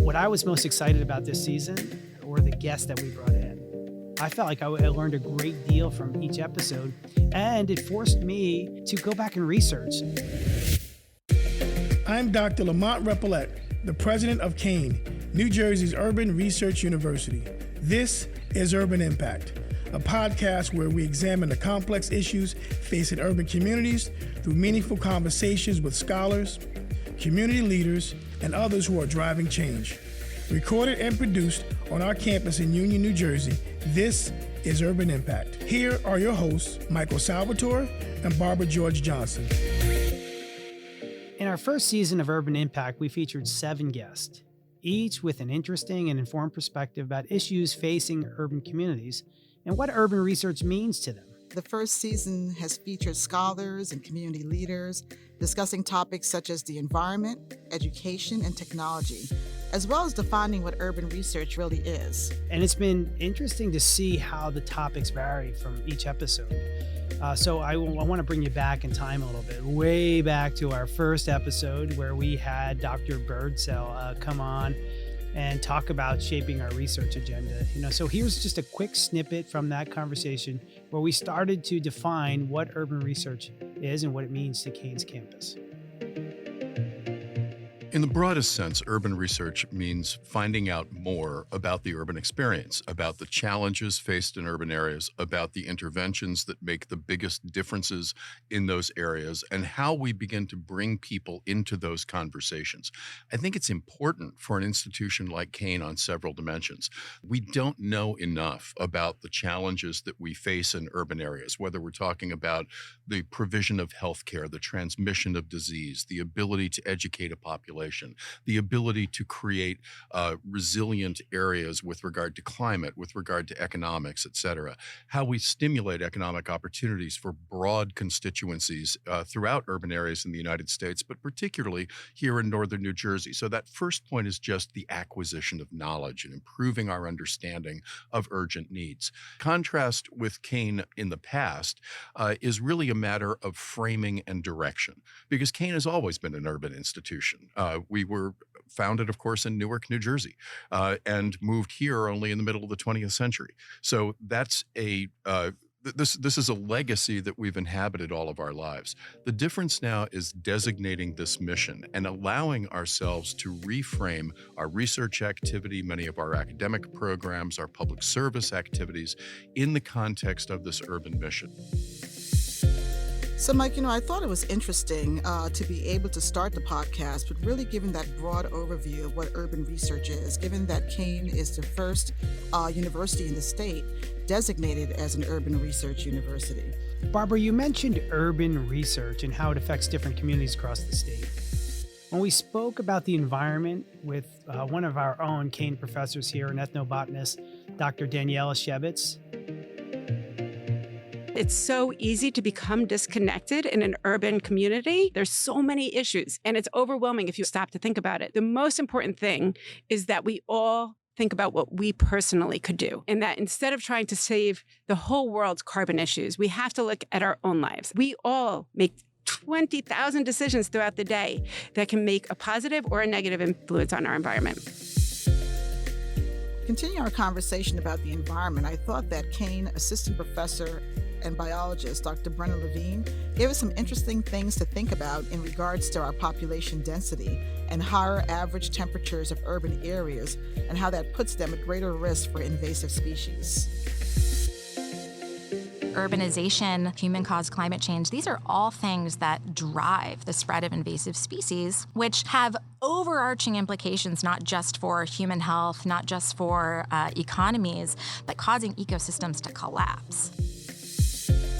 What I was most excited about this season were the guests that we brought in. I felt like I learned a great deal from each episode, and it forced me to go back and research. I'm Dr. Lamont Repollet, the president of Kean, New Jersey's Urban Research University. This is Urban Impact, a podcast where we examine the complex issues facing urban communities through meaningful conversations with scholars, community leaders, and others who are driving change. Recorded and produced on our campus in Union, New Jersey, this is Urban Impact. Here are your hosts, Michael Salvatore and Barbara George Johnson. In our first season of Urban Impact, we featured 7 guests, each with an interesting and informed perspective about issues facing urban communities and what urban research means to them. The first season has featured scholars and community leaders discussing topics such as the environment, education, and technology, as well as defining what urban research really is. And it's been interesting to see how the topics vary from each episode. So I want to bring you back in time a little bit, way back to our first episode where we had Dr. Birdsell come on and talk about shaping our research agenda. So here's just a quick snippet from that conversation where we started to define what urban research is and what it means to Kean's campus. In the broadest sense, urban research means finding out more about the urban experience, about the challenges faced in urban areas, about the interventions that make the biggest differences in those areas, and how we begin to bring people into those conversations. I think it's important for an institution like Kean on several dimensions. We don't know enough about the challenges that we face in urban areas, whether we're talking about the provision of healthcare, the transmission of disease, the ability to educate a population, the ability to create resilient areas with regard to climate, with regard to economics, et cetera, how we stimulate economic opportunities for broad constituencies throughout urban areas in the United States, but particularly here in northern New Jersey. So that first point is just the acquisition of knowledge and improving our understanding of urgent needs. Contrast with Kean in the past is really a matter of framing and direction, because Kean has always been an urban institution. We were founded, of course, in Newark, New Jersey, and moved here only in the middle of the 20th century. So that's this is a legacy that we've inhabited all of our lives. The difference now is designating this mission and allowing ourselves to reframe our research activity, many of our academic programs, our public service activities in the context of this urban mission. So, Mike, I thought it was interesting to be able to start the podcast with really giving that broad overview of what urban research is, given that Kean is the first university in the state designated as an urban research university. Barbara, you mentioned urban research and how it affects different communities across the state. When we spoke about the environment with one of our own Kean professors here, an ethnobotanist, Dr. Daniela Shevitz, it's so easy to become disconnected in an urban community. There's so many issues, and it's overwhelming if you stop to think about it. The most important thing is that we all think about what we personally could do, and that instead of trying to save the whole world's carbon issues, we have to look at our own lives. We all make 20,000 decisions throughout the day that can make a positive or a negative influence on our environment. Continuing our conversation about the environment, I thought that Kean assistant professor and biologist, Dr. Brenna Levine, gave us some interesting things to think about in regards to our population density and higher average temperatures of urban areas and how that puts them at greater risk for invasive species. Urbanization, human-caused climate change, these are all things that drive the spread of invasive species, which have overarching implications not just for human health, not just for economies, but causing ecosystems to collapse.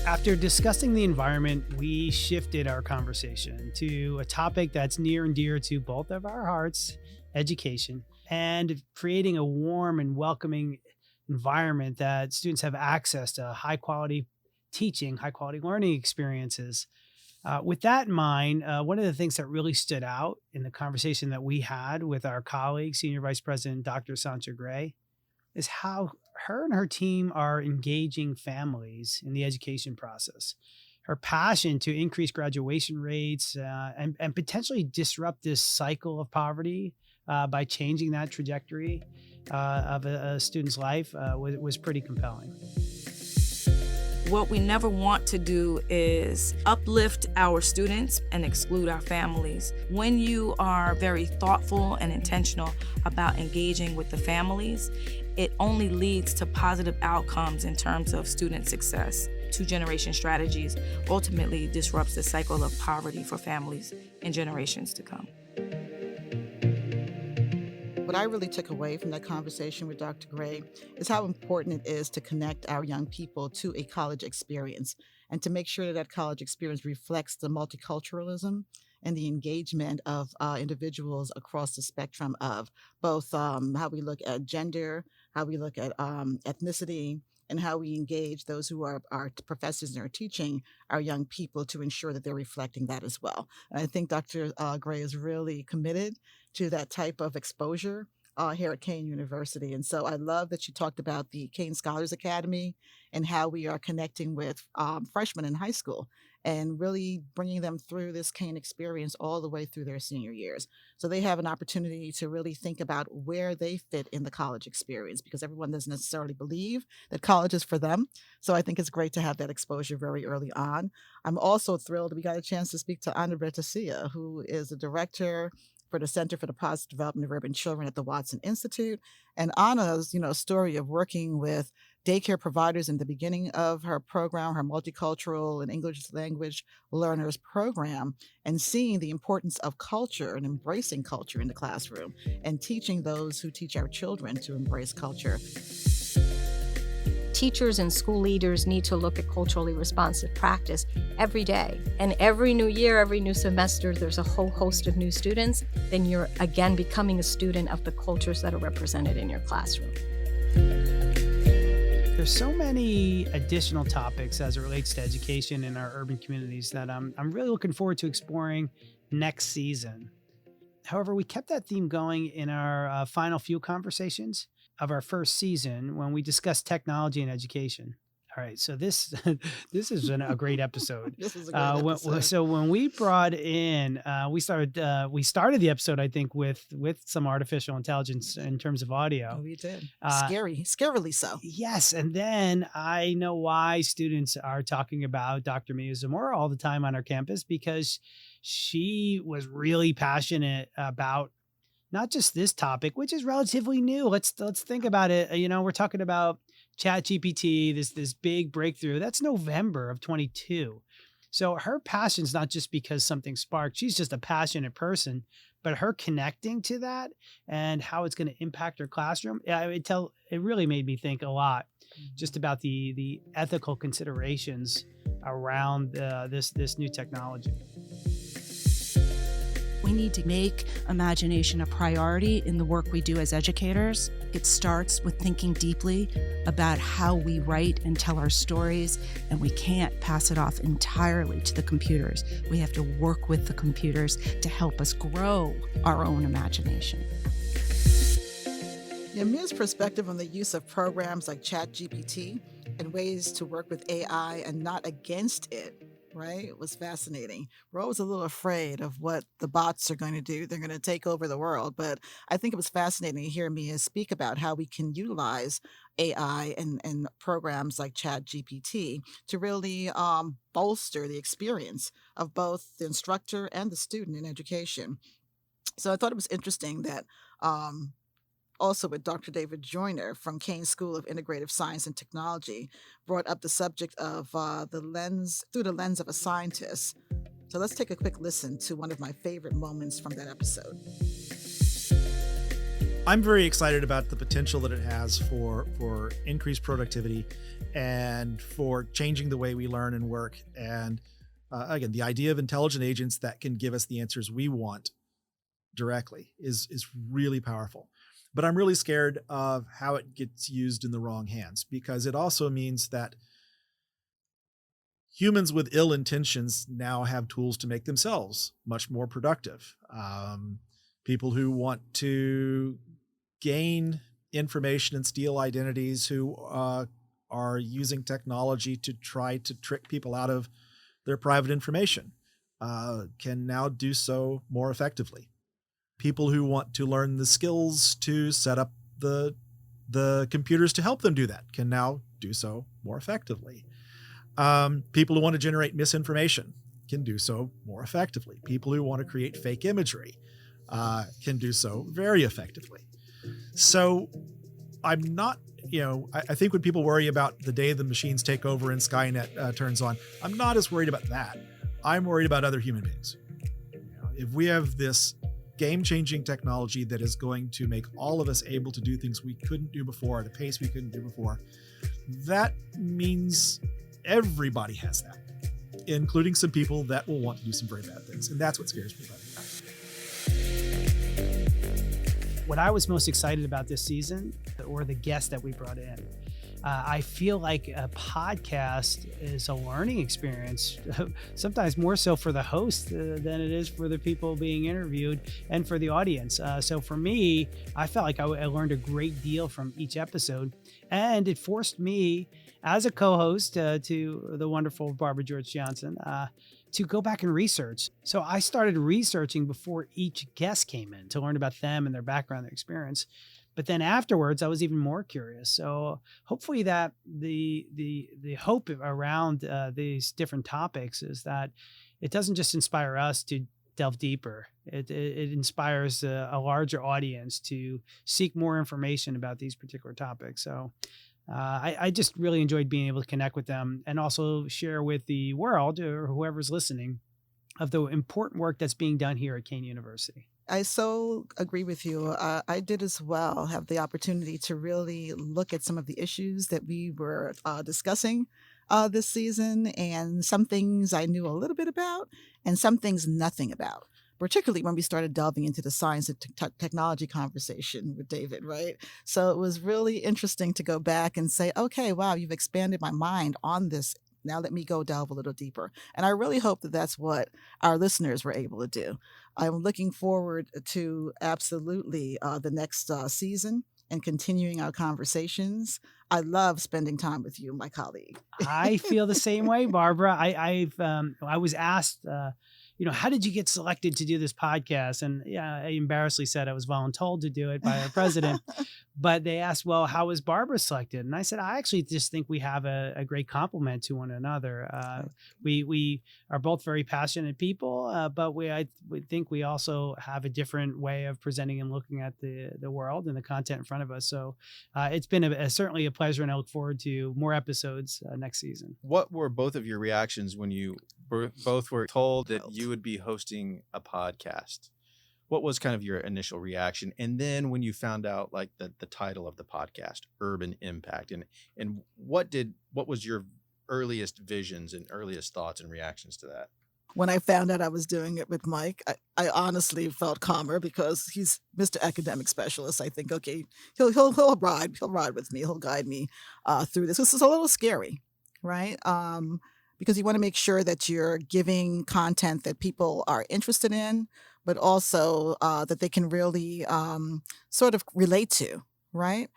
After discussing the environment, we shifted our conversation to a topic that's near and dear to both of our hearts, education, and creating a warm and welcoming environment that students have access to high quality teaching, high quality learning experiences. With that in mind, one of the things that really stood out in the conversation that we had with our colleague, Senior Vice President Dr. Sancha Gray, is how her and her team are engaging families in the education process. Her passion to increase graduation rates and potentially disrupt this cycle of poverty by changing that trajectory of a student's life was pretty compelling. What we never want to do is uplift our students and exclude our families. When you are very thoughtful and intentional about engaging with the families, it only leads to positive outcomes in terms of student success. Two-generation strategies ultimately disrupts the cycle of poverty for families in generations to come. What I really took away from that conversation with Dr. Gray is how important it is to connect our young people to a college experience and to make sure that that college experience reflects the multiculturalism and the engagement of individuals across the spectrum of both how we look at gender, how we look at ethnicity, and how we engage those who are our professors and are teaching our young people to ensure that they're reflecting that as well. And I think Dr. Gray is really committed to that type of exposure here at Kean University. And so I love that you talked about the Kean Scholars Academy and how we are connecting with freshmen in high school and really bringing them through this Kean experience all the way through their senior years. So they have an opportunity to really think about where they fit in the college experience, because everyone doesn't necessarily believe that college is for them. So I think it's great to have that exposure very early on. I'm also thrilled we got a chance to speak to Ana Bertasia, who is the director for the Center for the Positive Development of Urban Children at the Watson Institute. And Anna's, story of working with daycare providers in the beginning of her program, her multicultural and English language learners program, and seeing the importance of culture and embracing culture in the classroom and teaching those who teach our children to embrace culture. Teachers and school leaders need to look at culturally responsive practice every day. And every new year, every new semester, there's a whole host of new students. Then you're again becoming a student of the cultures that are represented in your classroom. There's so many additional topics as it relates to education in our urban communities that I'm really looking forward to exploring next season. However, we kept that theme going in our final few conversations of our first season when we discussed technology and education. All right, so this has been a great episode. This is a great episode. So when we brought in, we started the episode, I think, with some artificial intelligence in terms of audio. Oh, we did. Scarily so. Yes, and then I know why students are talking about Dr. Mia Zamora all the time on our campus, because she was really passionate about not just this topic, which is relatively new. Let's think about it. We're talking about ChatGPT, this big breakthrough. That's November of 22. So her passion's not just because something sparked. She's just a passionate person, but her connecting to that and how it's going to impact her classroom, it really made me think a lot just about the ethical considerations around this new technology. We need to make imagination a priority in the work we do as educators. It starts with thinking deeply about how we write and tell our stories, and we can't pass it off entirely to the computers. We have to work with the computers to help us grow our own imagination. Mia's perspective on the use of programs like ChatGPT and ways to work with AI and not against it, right? It was fascinating. We're always a little afraid of what the bots are going to do. They're going to take over the world. But I think it was fascinating to hear Mia speak about how we can utilize AI and programs like ChatGPT to really bolster the experience of both the instructor and the student in education. So I thought it was interesting that also with Dr. David Joyner from Kean School of Integrative Science and Technology, brought up the subject of through the lens of a scientist. So let's take a quick listen to one of my favorite moments from that episode. I'm very excited about the potential that it has for increased productivity and for changing the way we learn and work. And again, the idea of intelligent agents that can give us the answers we want directly is really powerful. But I'm really scared of how it gets used in the wrong hands, because it also means that humans with ill intentions now have tools to make themselves much more productive. People who want to gain information and steal identities, who are using technology to try to trick people out of their private information, can now do so more effectively. People who want to learn the skills to set up the computers to help them do that can now do so more effectively. People who want to generate misinformation can do so more effectively. People who want to create fake imagery can do so very effectively. So I'm not, I think when people worry about the day the machines take over and Skynet turns on, I'm not as worried about that. I'm worried about other human beings. If we have this game-changing technology that is going to make all of us able to do things we couldn't do before at a pace we couldn't do before, that means everybody has that, including some people that will want to do some very bad things. And that's what scares me about it. What I was most excited about this season, or the guests that we brought in, I feel like a podcast is a learning experience, sometimes more so for the host than it is for the people being interviewed and for the audience. So for me, I felt like I learned a great deal from each episode, and it forced me as a co-host to the wonderful Barbara George Johnson to go back and research. So I started researching before each guest came in to learn about them and their background, their experience. But then afterwards, I was even more curious. So hopefully that the hope around these different topics is that it doesn't just inspire us to delve deeper. It inspires a larger audience to seek more information about these particular topics. So I just really enjoyed being able to connect with them and also share with the world or whoever's listening of the important work that's being done here at Kean University. I so agree with you. I did as well have the opportunity to really look at some of the issues that we were discussing this season, and some things I knew a little bit about and some things nothing about, particularly when we started delving into the science and technology conversation with David, right? So it was really interesting to go back and say, okay, wow, you've expanded my mind on this. Now let me go delve a little deeper. And I really hope that that's what our listeners were able to do. I'm looking forward to absolutely the next season and continuing our conversations. I love spending time with you, my colleague. I feel the same way, Barbara. I was asked, how did you get selected to do this podcast? And I embarrassingly said I was voluntold to do it by our president. But they asked, well, how was Barbara selected? And I said, I actually just think we have a great complement to one another. We are both very passionate people, but we think we also have a different way of presenting and looking at the world and the content in front of us. So it's been certainly a pleasure, and I look forward to more episodes next season. What were both of your reactions when you both were told that you would be hosting a podcast? What was kind of your initial reaction? And then when you found out like the title of the podcast, Urban Impact, and what was your earliest visions and earliest thoughts and reactions to that? When I found out I was doing it with Mike, I honestly felt calmer because he's Mr. Academic Specialist. I think, okay, he'll ride with me. He'll guide me through this. This is a little scary, right? Because you want to make sure that you're giving content that people are interested in, but also that they can really sort of relate to, right?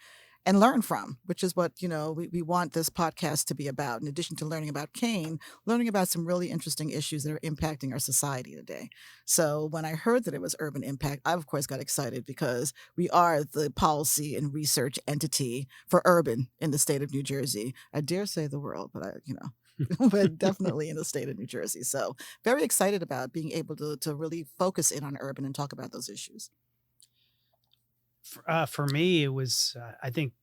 And learn from, which is what, we want this podcast to be about. In addition to learning about Kean, learning about some really interesting issues that are impacting our society today. So when I heard that it was Urban Impact, I, of course, got excited because we are the policy and research entity for urban in the state of New Jersey. I dare say the world, but but definitely in the state of New Jersey. So very excited about being able to really focus in on urban and talk about those issues. For me, it was, I think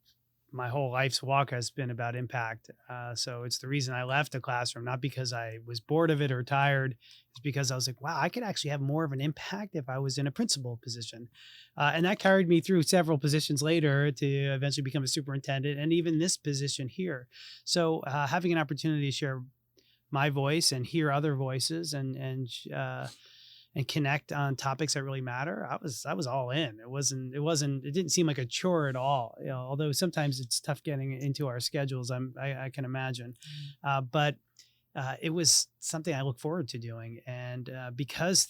my whole life's walk has been about impact. So it's the reason I left the classroom, not because I was bored of it or tired. It's because I was like, wow, I could actually have more of an impact if I was in a principal position. And that carried me through several positions later to eventually become a superintendent and even this position here. So having an opportunity to share my voice and hear other voices and connect on topics that really matter, I was all in. It didn't seem like a chore at all. Although sometimes it's tough getting into our schedules, I can imagine. But it was something I look forward to doing. And because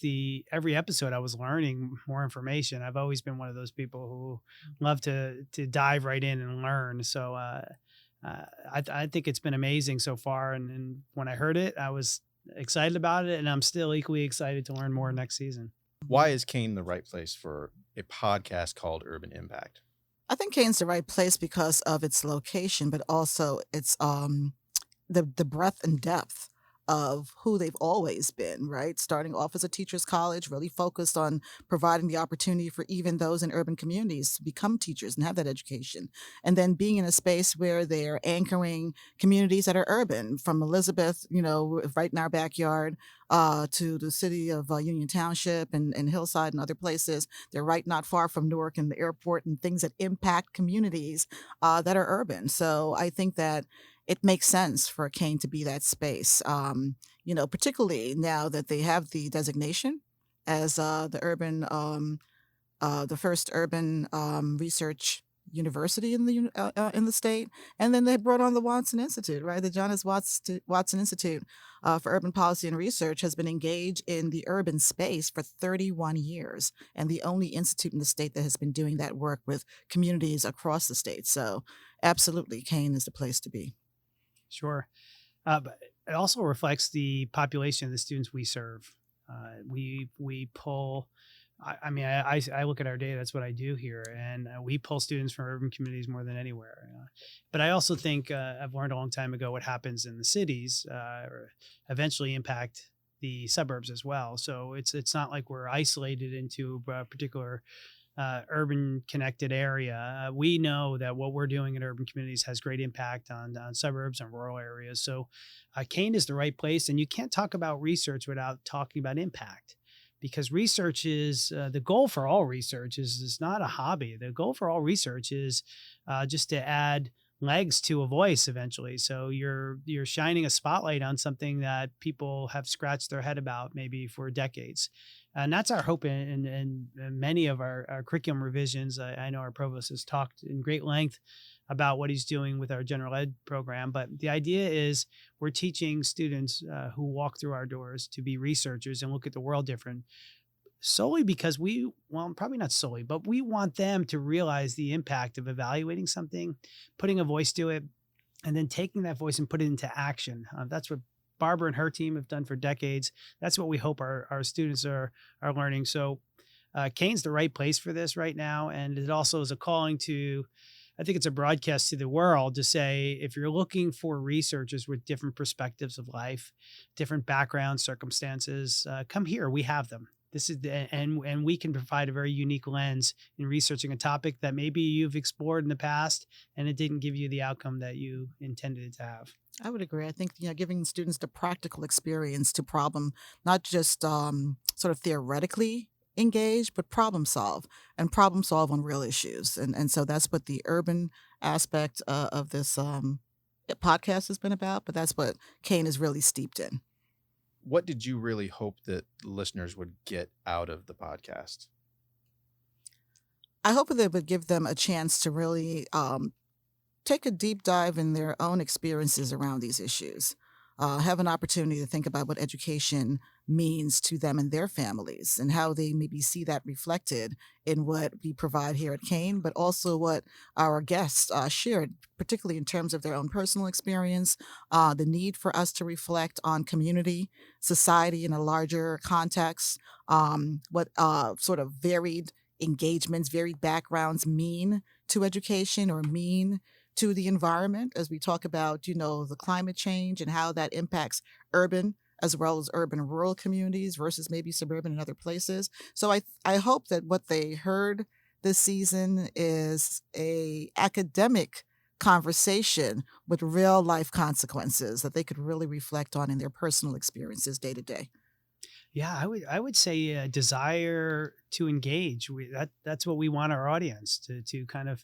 every episode I was learning more information, I've always been one of those people who love to dive right in and learn. So I think it's been amazing so far. And when I heard it, I was excited about it, and I'm still equally excited to learn more next season. Why is Kean the right place for a podcast called Urban Impact? I think Kane's the right place because of its location, but also its the breadth and depth of who they've always been, right? Starting off as a teachers college, really focused on providing the opportunity for even those in urban communities to become teachers and have that education. And then being in a space where they're anchoring communities that are urban, from Elizabeth, right in our backyard, to the city of Union Township and Hillside and other places. They're right not far from Newark and the airport and things that impact communities that are urban. So I think that it makes sense for Kean to be that space, particularly now that they have the designation as the first urban research university in the state, and then they brought on the Watson Institute, right? The John S. Watson Institute for Urban Policy and Research has been engaged in the urban space for 31 years, and the only institute in the state that has been doing that work with communities across the state. So, absolutely, Kean is the place to be. Sure. But it also reflects the population of the students we serve. We pull, I look at our data, that's what I do here, and we pull students from urban communities more than anywhere. But I also think I've learned a long time ago what happens in the cities eventually impact the suburbs as well. So it's not like we're isolated into a particular urban connected area. We know that what we're doing in urban communities has great impact on suburbs and rural areas. So Kean is the right place. And you can't talk about research without talking about impact, because research is the goal for all research is not a hobby. The goal for all research is just to add legs to a voice eventually. So you're shining a spotlight on something that people have scratched their head about maybe for decades. And that's our hope in many of our curriculum revisions. I know our provost has talked in great length about what he's doing with our general ed program. But the idea is we're teaching students who walk through our doors to be researchers and look at the world different, solely because probably not solely, but we want them to realize the impact of evaluating something, putting a voice to it, and then taking that voice and put it into action. That's what Barbara and her team have done for decades. That's what we hope our students are learning. So Kean's the right place for this right now. And it also is a calling to, I think it's a broadcast to the world to say, if you're looking for researchers with different perspectives of life, different backgrounds, circumstances, come here. We have them. This is and we can provide a very unique lens in researching a topic that maybe you've explored in the past and it didn't give you the outcome that you intended it to have. I would agree. I think giving students the practical experience to problem, not just sort of theoretically engage, but problem solve on real issues. And so that's what the urban aspect of this podcast has been about. But that's what Kean is really steeped in. What did you really hope that listeners would get out of the podcast? I hope that it would give them a chance to really take a deep dive in their own experiences around these issues, have an opportunity to think about what education means to them and their families and how they maybe see that reflected in what we provide here at Kean, but also what our guests shared, particularly in terms of their own personal experience, the need for us to reflect on community, society in a larger context, what sort of varied engagements, varied backgrounds mean to education or mean to the environment as we talk about, the climate change and how that impacts urban as well as urban and rural communities versus maybe suburban and other places. So I hope that what they heard this season is a academic conversation with real life consequences that they could really reflect on in their personal experiences day to day. Yeah, I would say a desire to engage. That's what we want our audience to kind of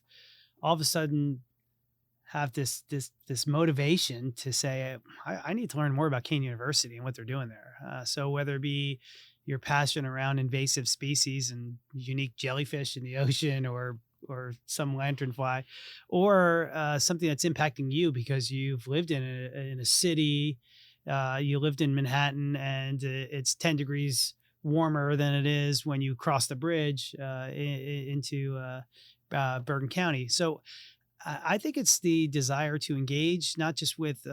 all of a sudden have this motivation to say, I need to learn more about Kean University and what they're doing there. So whether it be your passion around invasive species and unique jellyfish in the ocean, or some lanternfly, or something that's impacting you because you've lived in a city, you lived in Manhattan, and it's 10 degrees warmer than it is when you cross the bridge into Bergen County. So I think it's the desire to engage, not just with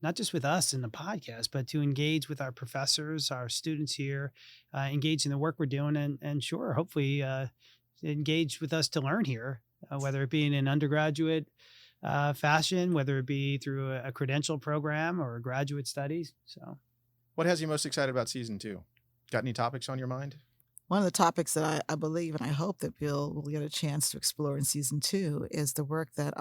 not just with us in the podcast, but to engage with our professors, our students here, engage in the work we're doing, and sure, hopefully engage with us to learn here, whether it be in an undergraduate fashion, whether it be through a credential program or graduate studies. So, What has you most excited about season 2? Got any topics on your mind? One of the topics that I believe and I hope that we'll get a chance to explore in season 2 is the work that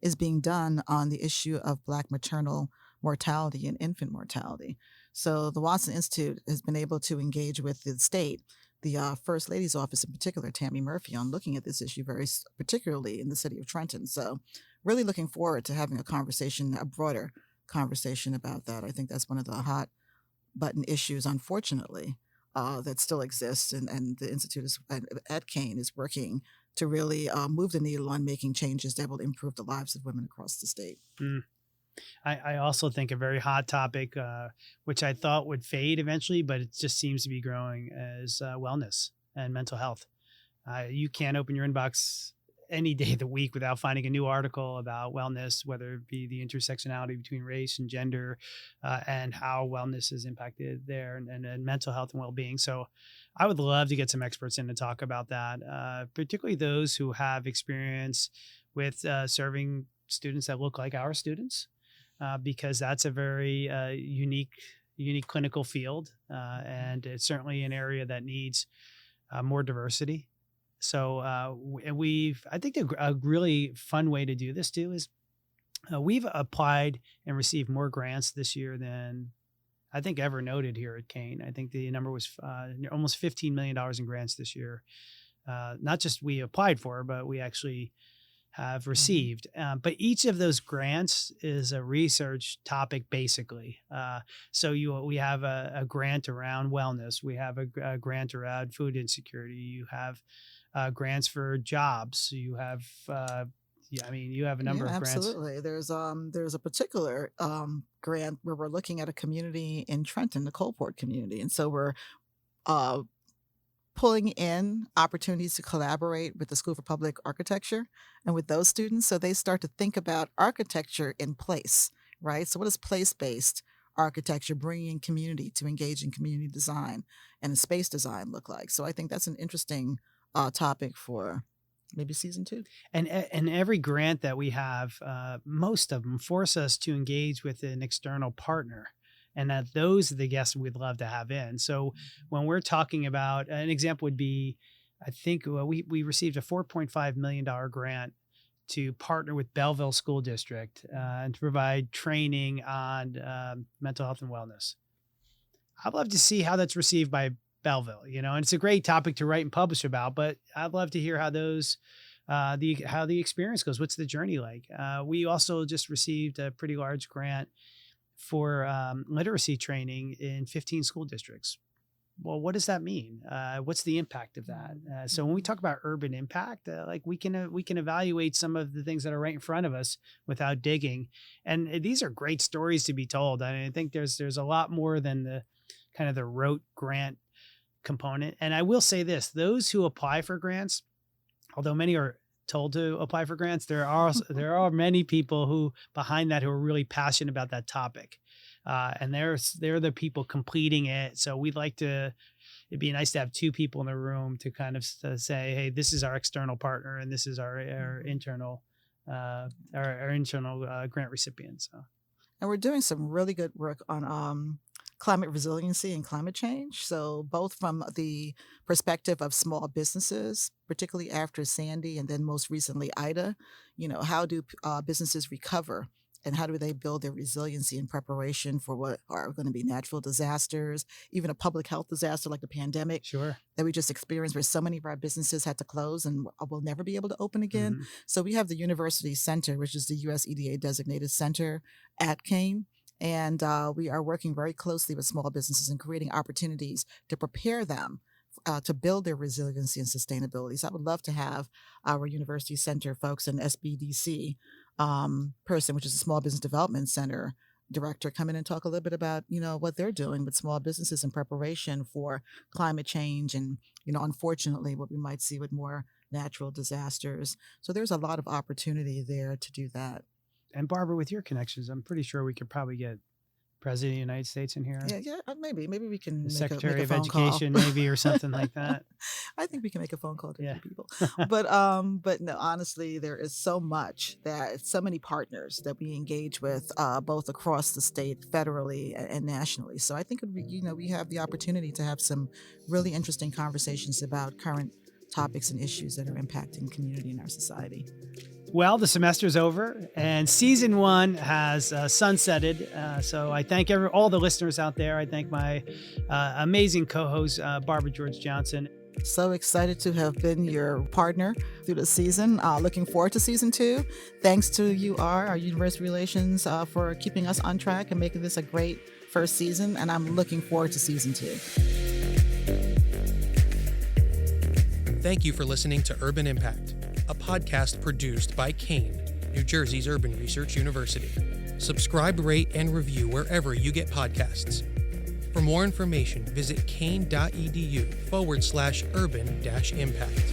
is being done on the issue of Black maternal mortality and infant mortality. So the Watson Institute has been able to engage with the state, the First Lady's office in particular, Tammy Murphy, on looking at this issue particularly in the city of Trenton. So really looking forward to having a broader conversation about that. I think that's one of the hot button issues, unfortunately, that still exists, and the Institute at Kean is working to really move the needle on making changes that will improve the lives of women across the state. I also think a very hot topic, which I thought would fade eventually, but it just seems to be growing, is wellness and mental health. You can't open your inbox any day of the week without finding a new article about wellness, whether it be the intersectionality between race and gender, and how wellness is impacted there, and mental health and well-being. So I would love to get some experts in to talk about that, particularly those who have experience with serving students that look like our students, because that's a very unique clinical field, and it's certainly an area that needs more diversity. So I think a really fun way to do this too is we've applied and received more grants this year than I think ever noted here at Kean. I think the number was almost $15 million in grants this year. Not just we applied for, but we actually have received. But each of those grants is a research topic, basically. So we have a grant around wellness. We have a grant around food insecurity. You have grants for jobs. You have, you have a number of grants. Absolutely. There's a particular grant where we're looking at a community in Trenton, the Coalport community, and so we're pulling in opportunities to collaborate with the School for Public Architecture and with those students, so they start to think about architecture in place, right? So what is place-based architecture, bringing community to engage in community design and space design look like? So I think that's an interesting topic for maybe season 2. And every grant that we have, most of them force us to engage with an external partner, and that those are the guests we'd love to have in. So when we're talking about, an example would be, I think we received a $4.5 million grant to partner with Belleville School District and to provide training on mental health and wellness. I'd love to see how that's received by Belleville, and it's a great topic to write and publish about, but I'd love to hear how how the experience goes. What's the journey like? We also just received a pretty large grant for literacy training in 15 school districts. Well, what does that mean? What's the impact of that? So when we talk about urban impact, we can evaluate some of the things that are right in front of us without digging. And these are great stories to be told. I think there's a lot more than the kind of the rote grant component. And I will say this, those who apply for grants, although many are told to apply for grants, there are many people who behind that who are really passionate about that topic. And they're the people completing it. So it'd be nice to have 2 people in the room to kind of say, hey, this is our external partner and this is our internal grant recipient. So, and we're doing some really good work on climate resiliency and climate change. So both from the perspective of small businesses, particularly after Sandy and then most recently Ida, how do businesses recover and how do they build their resiliency in preparation for what are going to be natural disasters, even a public health disaster like the pandemic that we just experienced where so many of our businesses had to close and will never be able to open again. Mm-hmm. So we have the University Center, which is the US EDA designated center at Kean. And we are working very closely with small businesses and creating opportunities to prepare them to build their resiliency and sustainability. So I would love to have our University Center folks and SBDC person, which is a Small Business Development Center director, come in and talk a little bit about, what they're doing with small businesses in preparation for climate change and, unfortunately, what we might see with more natural disasters. So there's a lot of opportunity there to do that. And Barbara, with your connections, I'm pretty sure we could probably get President of the United States in here. Yeah, maybe we can The make Secretary a of phone Education, call. maybe, or something like that. I think we can make a phone call to Yeah. people. But no, honestly, there is so many partners that we engage with, both across the state, federally and nationally. So I think we have the opportunity to have some really interesting conversations about current topics and issues that are impacting community in our society. Well, the semester's over and season 1 has sunsetted. So I thank all the listeners out there. I thank my amazing co-host, Barbara George Johnson. So excited to have been your partner through the season. Looking forward to season 2. Thanks to our University Relations, for keeping us on track and making this a great first season. And I'm looking forward to season 2. Thank you for listening to Urban Impact, a podcast produced by Kean, New Jersey's Urban Research University. Subscribe, rate, and review wherever you get podcasts. For more information, visit kean.edu/urban-impact.